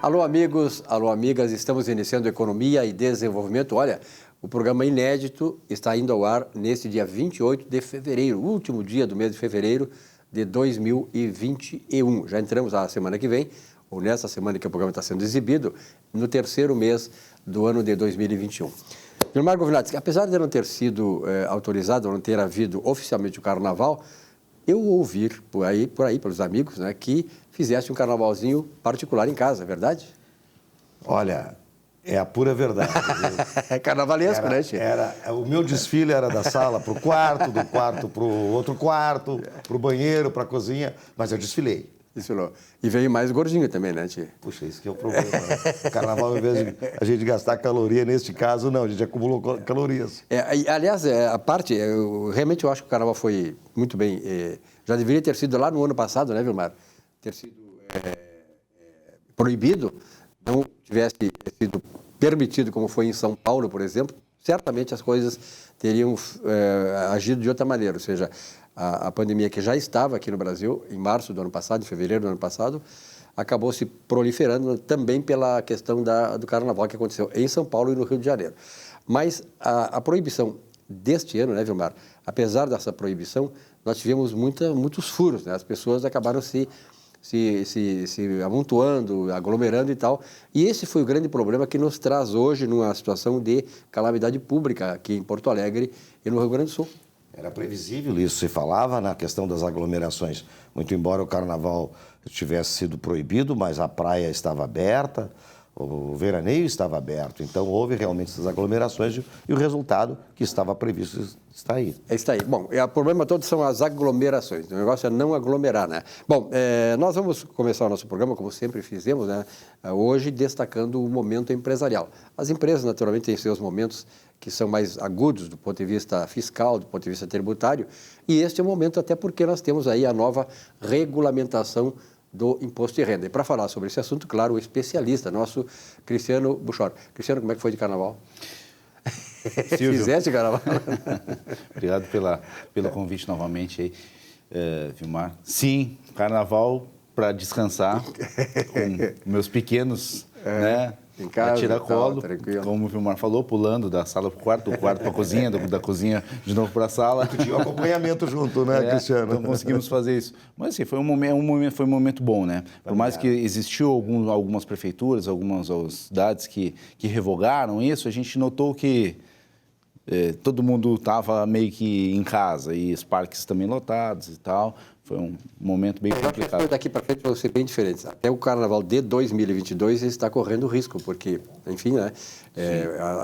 Alô, amigos, alô, amigas, estamos iniciando Economia e Desenvolvimento. Olha, o programa inédito está indo ao ar neste dia 28 de fevereiro, último dia do mês de fevereiro de 2021. Já entramos a semana que vem, ou nessa semana que o programa está sendo exibido, no terceiro mês do ano de 2021. Vilmar Govinatsky, apesar de não ter sido autorizado, não ter havido oficialmente o carnaval, eu ouvi por aí, pelos amigos, né, que fizesse um carnavalzinho particular em casa, é verdade? Olha, é a pura verdade. É carnavalesco, né, Chico? O meu desfile era da sala para o quarto, do quarto para o outro quarto, para o banheiro, para a cozinha, mas eu desfilei. Desfilou. E veio mais gordinho também, né, Tio? Puxa, isso que é o problema. Né? Carnaval, ao invés de a gente gastar caloria, neste caso, não, a gente acumulou calorias. Aliás, a parte, realmente eu acho que o carnaval foi muito bem. Já deveria ter sido lá no ano passado, né, Vilmar? Ter sido proibido, não tivesse sido permitido, como foi em São Paulo, por exemplo, certamente as coisas teriam agido de outra maneira. Ou seja, a pandemia que já estava aqui no Brasil, em março do ano passado, em fevereiro do ano passado, acabou se proliferando também pela questão do carnaval que aconteceu em São Paulo e no Rio de Janeiro. Mas a proibição deste ano, né, Vilmar? Apesar dessa proibição, nós tivemos muitos furos, né? As pessoas acabaram se amontoando, aglomerando e tal. E esse foi o grande problema que nos traz hoje numa situação de calamidade pública aqui em Porto Alegre e no Rio Grande do Sul. Era previsível isso, se falava na questão das aglomerações. Muito embora o carnaval tivesse sido proibido, mas a praia estava aberta, o veraneio estava aberto. Então, houve realmente essas aglomerações e o resultado que estava previsto está aí. Está aí. Bom, o problema todo são as aglomerações. O negócio é não aglomerar, né? Bom, nós vamos começar o nosso programa, como sempre fizemos, né? Hoje, destacando o momento empresarial. As empresas, naturalmente, têm seus momentos que são mais agudos do ponto de vista fiscal, do ponto de vista tributário, e este é o momento até porque nós temos aí a nova regulamentação do imposto de renda. E para falar sobre esse assunto, claro, o especialista, nosso Cristiano Buchor. Cristiano, como é que foi de carnaval? Fizeste carnaval? Obrigado pelo convite novamente aí, Vilmar. Sim, carnaval para descansar com meus pequenos, né? Em casa, tiracolo, como o Vilmar falou, pulando da sala para o quarto, do quarto para a cozinha, da cozinha de novo para a sala. Tinha um acompanhamento junto, né, Cristiano? Então conseguimos fazer isso. Mas assim, foi um momento bom, né? Por mais que existiu algumas prefeituras, algumas cidades que revogaram isso, a gente notou que todo mundo estava meio que em casa e os parques também lotados e tal. Foi um momento bem complicado. Daqui para frente vão ser bem diferentes. Até o carnaval de 2022 está correndo risco, porque, enfim, né,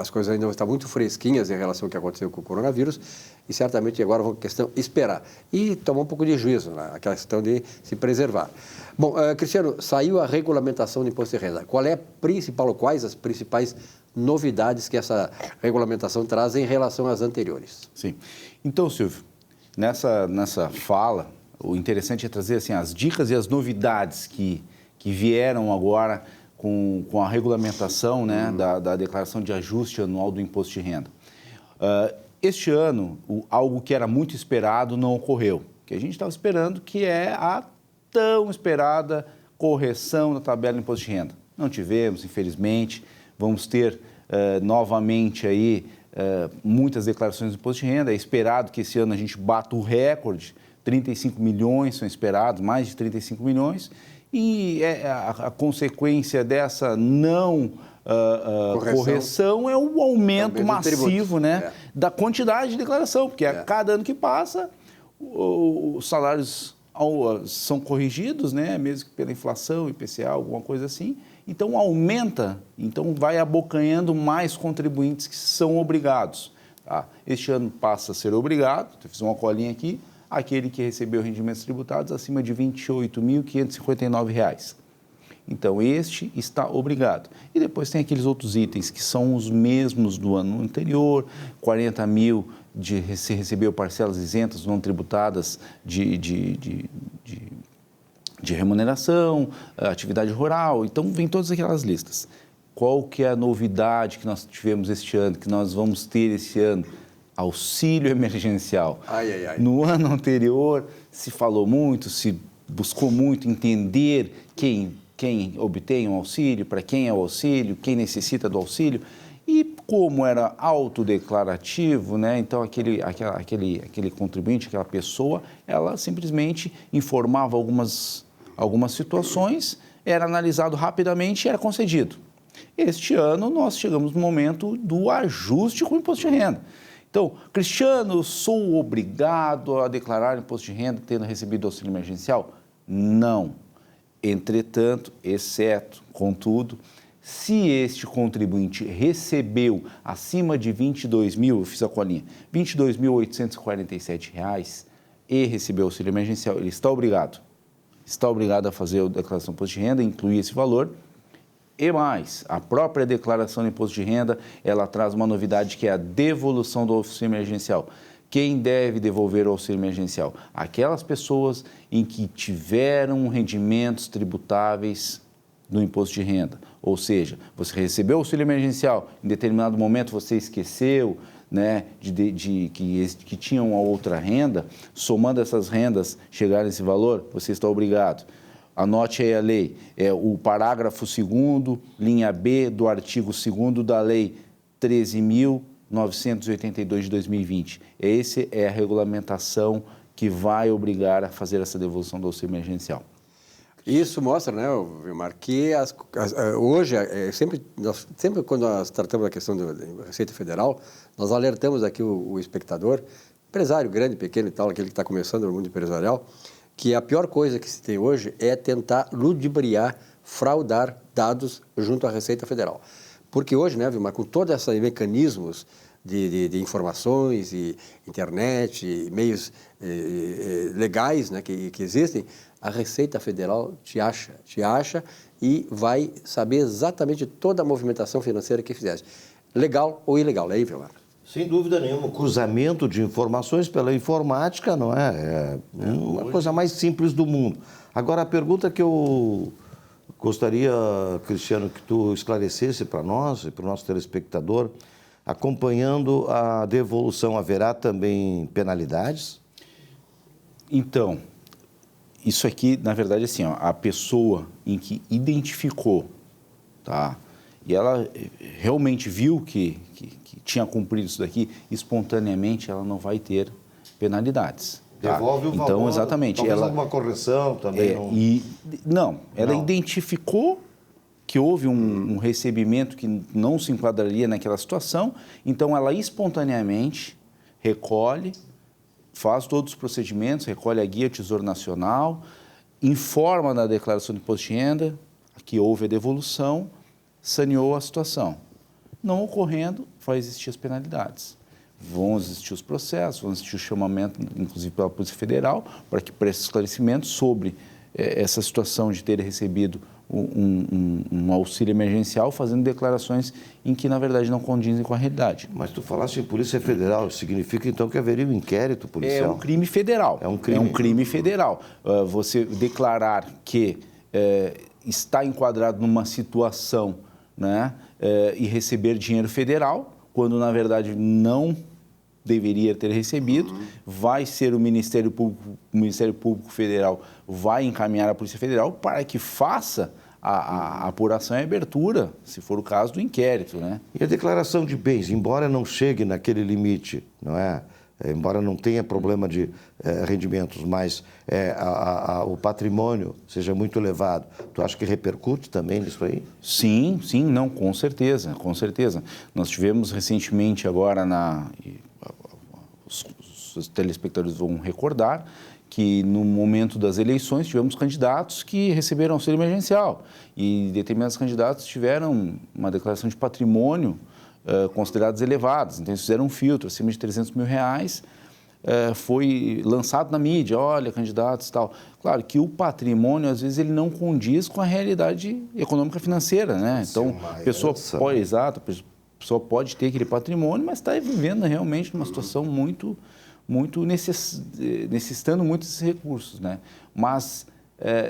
as coisas ainda estão muito fresquinhas em relação ao que aconteceu com o coronavírus e certamente agora vão questão esperar e tomar um pouco de juízo, né, aquela questão de se preservar. Bom, Cristiano, saiu a regulamentação do imposto de renda. Qual é a principal, ou quais as principais novidades que essa regulamentação traz em relação às anteriores? Sim. Então, Silvio, nessa fala, o interessante é trazer assim, as dicas e as novidades que vieram agora com a regulamentação, né, da declaração de ajuste anual do imposto de renda. Este ano, algo que era muito esperado não ocorreu, que a gente estava esperando, que é a tão esperada correção da tabela do imposto de renda. Não tivemos, infelizmente. Vamos ter novamente aí muitas declarações do imposto de renda. É esperado que esse ano a gente bata o recorde. 35 milhões são esperados, mais de 35 milhões, e a consequência dessa não correção é o aumento massivo, né, da quantidade de declaração, porque a cada ano que passa, os salários são corrigidos, né, mesmo que pela inflação, IPCA, alguma coisa assim, então aumenta, então vai abocanhando mais contribuintes que são obrigados. Tá? Este ano passa a ser obrigado, eu fiz uma colinha aqui, aquele que recebeu rendimentos tributados acima de R$ 28.559. Então, este está obrigado. E depois tem aqueles outros itens que são os mesmos do ano anterior, 40 mil se recebeu parcelas isentas não tributadas de remuneração, atividade rural, então vem todas aquelas listas. Qual que é a novidade que nós tivemos este ano, que nós vamos ter esse ano? Auxílio emergencial. No ano anterior se falou muito, se buscou muito entender quem quem obtém um auxílio, para quem é o auxílio, quem necessita do auxílio. E como era autodeclarativo, né, então aquele contribuinte, aquela pessoa, ela simplesmente informava algumas situações, era analisado rapidamente e era concedido. Este ano nós chegamos no momento do ajuste com o imposto de renda. Então, Cristiano, sou obrigado a declarar imposto de renda tendo recebido auxílio emergencial? Não. Entretanto, exceto, contudo, se este contribuinte recebeu acima de 22 mil, eu fiz a colinha, R$ 22.847 e recebeu auxílio emergencial, ele está obrigado a fazer a declaração de imposto de renda, incluir esse valor. E mais, a própria declaração de imposto de renda, ela traz uma novidade que é a devolução do auxílio emergencial. Quem deve devolver o auxílio emergencial? Aquelas pessoas em que tiveram rendimentos tributáveis no imposto de renda. Ou seja, você recebeu o auxílio emergencial, em determinado momento você esqueceu, né, que tinham a outra renda, somando essas rendas, chegar nesse valor, você está obrigado. Anote aí a lei, é o parágrafo 2º, linha B do artigo 2º da Lei 13.982 de 2020. Essa é a regulamentação que vai obrigar a fazer essa devolução do auxílio emergencial. Isso mostra, né, Vilmar, que hoje, sempre quando nós tratamos da questão da Receita Federal, nós alertamos aqui o espectador, empresário grande, pequeno e tal, aquele que está começando no mundo empresarial, que a pior coisa que se tem hoje é tentar ludibriar, fraudar dados junto à Receita Federal. Porque hoje, né, Vilmar, com todos esses mecanismos de informações, e internet, e meios legais, né, que existem, a Receita Federal te acha e vai saber exatamente toda a movimentação financeira que fizesse. Legal ou ilegal, é aí, Vilmar? Sem dúvida nenhuma, o cruzamento de informações pela informática não é uma coisa mais simples do mundo. Agora, a pergunta que eu gostaria, Cristiano, que tu esclarecesse para nós e para o nosso telespectador, acompanhando a devolução, haverá também penalidades? Então, isso aqui, na verdade, assim, ó, a pessoa em que identificou, tá? E ela realmente viu que tinha cumprido isso daqui, espontaneamente ela não vai ter penalidades. Tá? Devolve o valor. Então, exatamente. Talvez ela, alguma correção também. Ela identificou que houve um recebimento que não se enquadraria naquela situação, então ela espontaneamente recolhe, faz todos os procedimentos, recolhe a guia Tesouro Nacional, informa na declaração de imposto de renda que houve a devolução, saneou a situação. Não ocorrendo, vai existir as penalidades. Vão existir os processos, vão existir o chamamento, inclusive pela Polícia Federal, para que preste esclarecimento sobre essa situação de ter recebido um auxílio emergencial, fazendo declarações em que, na verdade, não condizem com a realidade. Mas tu falaste em Polícia Federal, significa então que haveria um inquérito policial? É um crime federal. É um crime. É um crime federal. Você declarar que está enquadrado numa situação, né, e receber dinheiro federal, quando na verdade não deveria ter recebido, vai ser o Ministério Público Federal, vai encaminhar a Polícia Federal para que faça a apuração e a abertura, se for o caso, do inquérito, né? E a declaração de bens, embora não chegue naquele limite, não é? Embora não tenha problema de rendimentos, mas o patrimônio seja muito elevado, tu acha que repercute também nisso aí? Sim, não, com certeza, com certeza. Nós tivemos recentemente agora, os telespectadores vão recordar, que no momento das eleições tivemos candidatos que receberam auxílio emergencial e determinados candidatos tiveram uma declaração de patrimônio considerados elevados, então eles fizeram um filtro, acima de R$300 mil, foi lançado na mídia, olha, candidatos e tal. Claro que o patrimônio, às vezes, ele não condiz com a realidade econômica financeira, né? Então, a pessoa pode ter aquele patrimônio, mas está vivendo realmente numa situação muito necessitando muito desses recursos, né? Mas,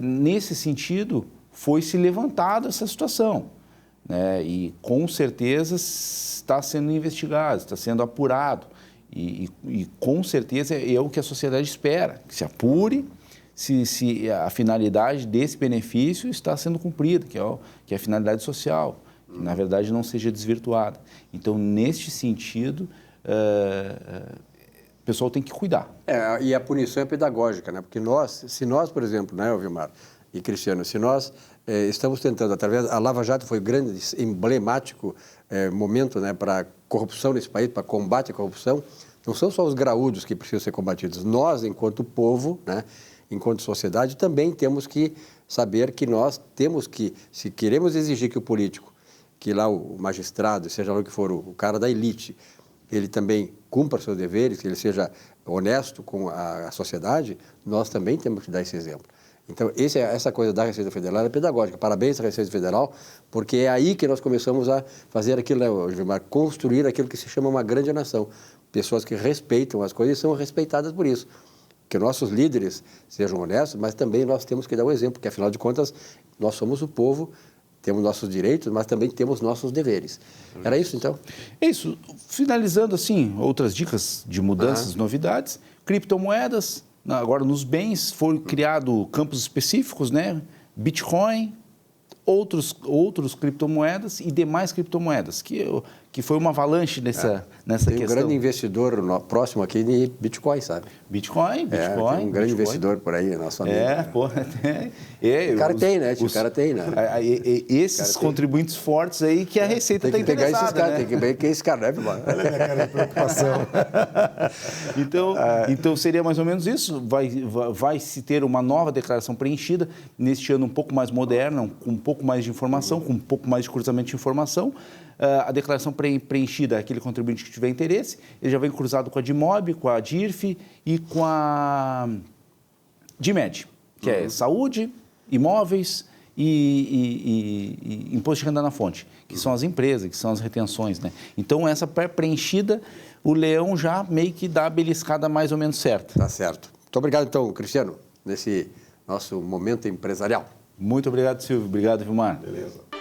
nesse sentido, foi se levantada essa situação. E com certeza está sendo investigado, está sendo apurado e com certeza é o que a sociedade espera, que se apure, se a finalidade desse benefício está sendo cumprida, que é a finalidade social, que na verdade não seja desvirtuada. Então, neste sentido, o pessoal tem que cuidar. E a punição é pedagógica, né? Porque se nós, por exemplo, né, Vilmar e Cristiano, se nós estamos tentando, através... A Lava Jato foi um grande, emblemático momento, né, para a corrupção nesse país, para combate à corrupção. Não são só os graúdos que precisam ser combatidos. Nós, enquanto povo, né, enquanto sociedade, também temos que saber que nós temos que, se queremos exigir que o político, que lá o magistrado, seja lá o que for, o cara da elite, ele também cumpra seus deveres, que ele seja honesto com a sociedade, nós também temos que dar esse exemplo. Então, essa coisa da Receita Federal é pedagógica. Parabéns à Receita Federal, porque é aí que nós começamos a fazer aquilo, né, Gilmar, construir aquilo que se chama uma grande nação. Pessoas que respeitam as coisas e são respeitadas por isso. Que nossos líderes sejam honestos, mas também nós temos que dar o exemplo, porque, afinal de contas, nós somos o povo, temos nossos direitos, mas também temos nossos deveres. Era isso, então? É isso. Finalizando, assim, outras dicas de mudanças, novidades, criptomoedas. Agora, nos bens, foram criados campos específicos, né? Bitcoin, outros criptomoedas e demais criptomoedas, que foi uma avalanche nessa questão. Tem um grande investidor próximo aqui de Bitcoin, sabe? Bitcoin. Tem um grande investidor por aí, nosso amigo. O cara tem, né? O cara tem, né? Esses contribuintes fortes aí que a Receita está interessada. Esses caras, tem que pegar esse cara, né, Vilmar? Olha a minha cara de preocupação. Então, seria mais ou menos isso. Vai se ter uma nova declaração preenchida, neste ano um pouco mais moderna, com um pouco mais de informação, com um pouco mais de cruzamento de informação. A declaração preenchida, aquele contribuinte que tiver interesse, ele já vem cruzado com a DIMOB, com a DIRF e com a DIMED, que é saúde, imóveis e imposto de renda na fonte, que são as empresas, que são as retenções, né? Então, essa pré-preenchida, o leão já meio que dá a beliscada mais ou menos certa. Tá certo. Muito obrigado, então, Cristiano, nesse nosso momento empresarial. Muito obrigado, Silvio. Obrigado, Vilmar. Beleza.